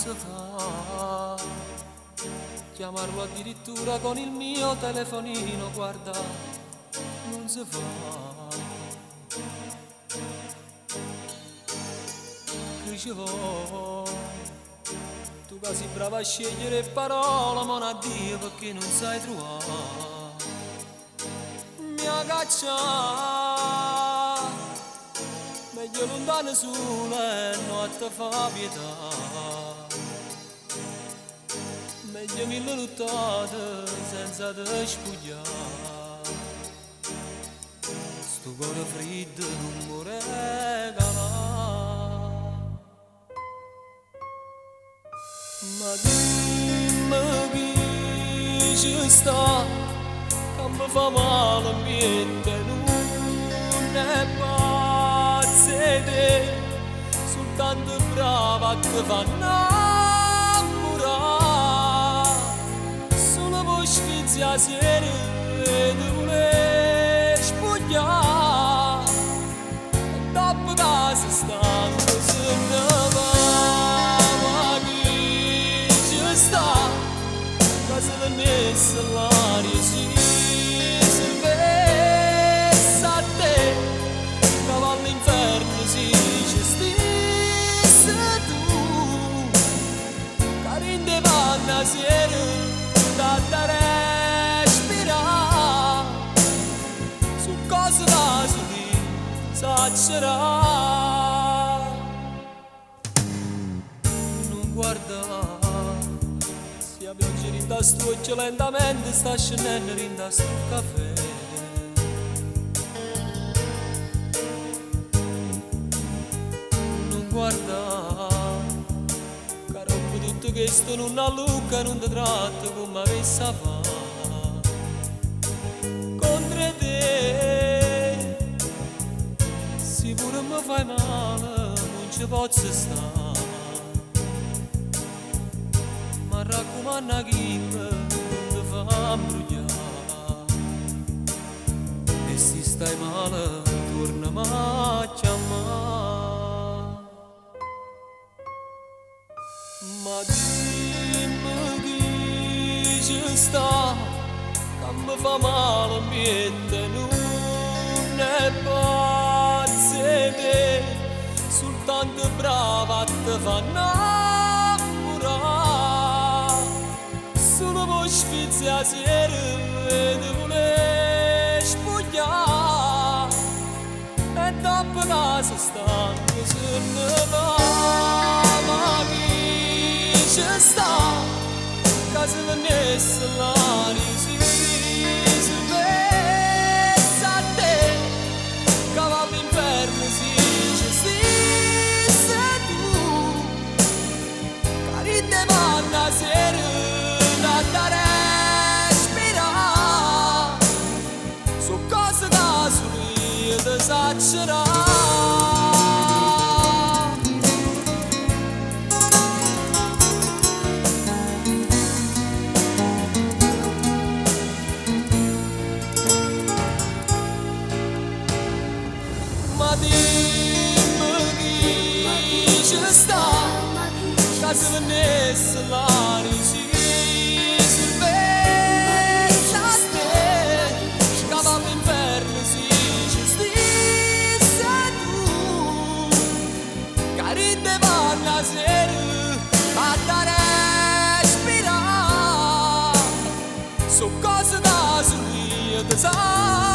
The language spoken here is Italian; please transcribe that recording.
si fa, chiamarlo addirittura con il mio telefonino, guarda, non si fa. Dicevo, tu che sei brava a scegliere parole, ma non a Dio perché non sai trovare. Mi agaccia, meglio lontano sola e non ti fa pietà. Meglio mille luttate senza te spugliare. Sto cuore freddo non mi regala. Ma dimmi chi ci sta, che mi fa male l'ambiente, non è pazza te, soltanto brava ti fa innamorare. Solo voi sfizia sera e ti vuole spogliare, e dopo casa stanco se ne va. Se venisse l'aria si servesse a te, che all'inferno si gestisse tu, che rinde vanna sera da respirare, su cose da soli s'accerà. Non guarda, piange rinda stuccio lentamente, sta scendendo rinda sto caffè. Non guarda, che rompo tutto questo, non allucca, non ti tratta come avessi a fare. Contro te, sicuro mi fai male, non ci posso stare. Ma raccomanda chi non ti fa imbrogliare, e se stai male tornami a chiamare. Ma dimmi chi ci sta, che mi fa male l'ambiente, non è pazza te, soltanto brava ti fa innamorare. Solo voi sfizia sera e ti vuole spogliare, e dopo casa stanco se ne va. Ma chi ci sta, che se venisse l'aria si servesse a te, che all'inferno si gestisse tu, che rinde vanna sera da respirare, su cose da soli ed esagerare. Ma dimmi chi ci sta, che se venisse l'aria si su cose da soli ed esaggerare.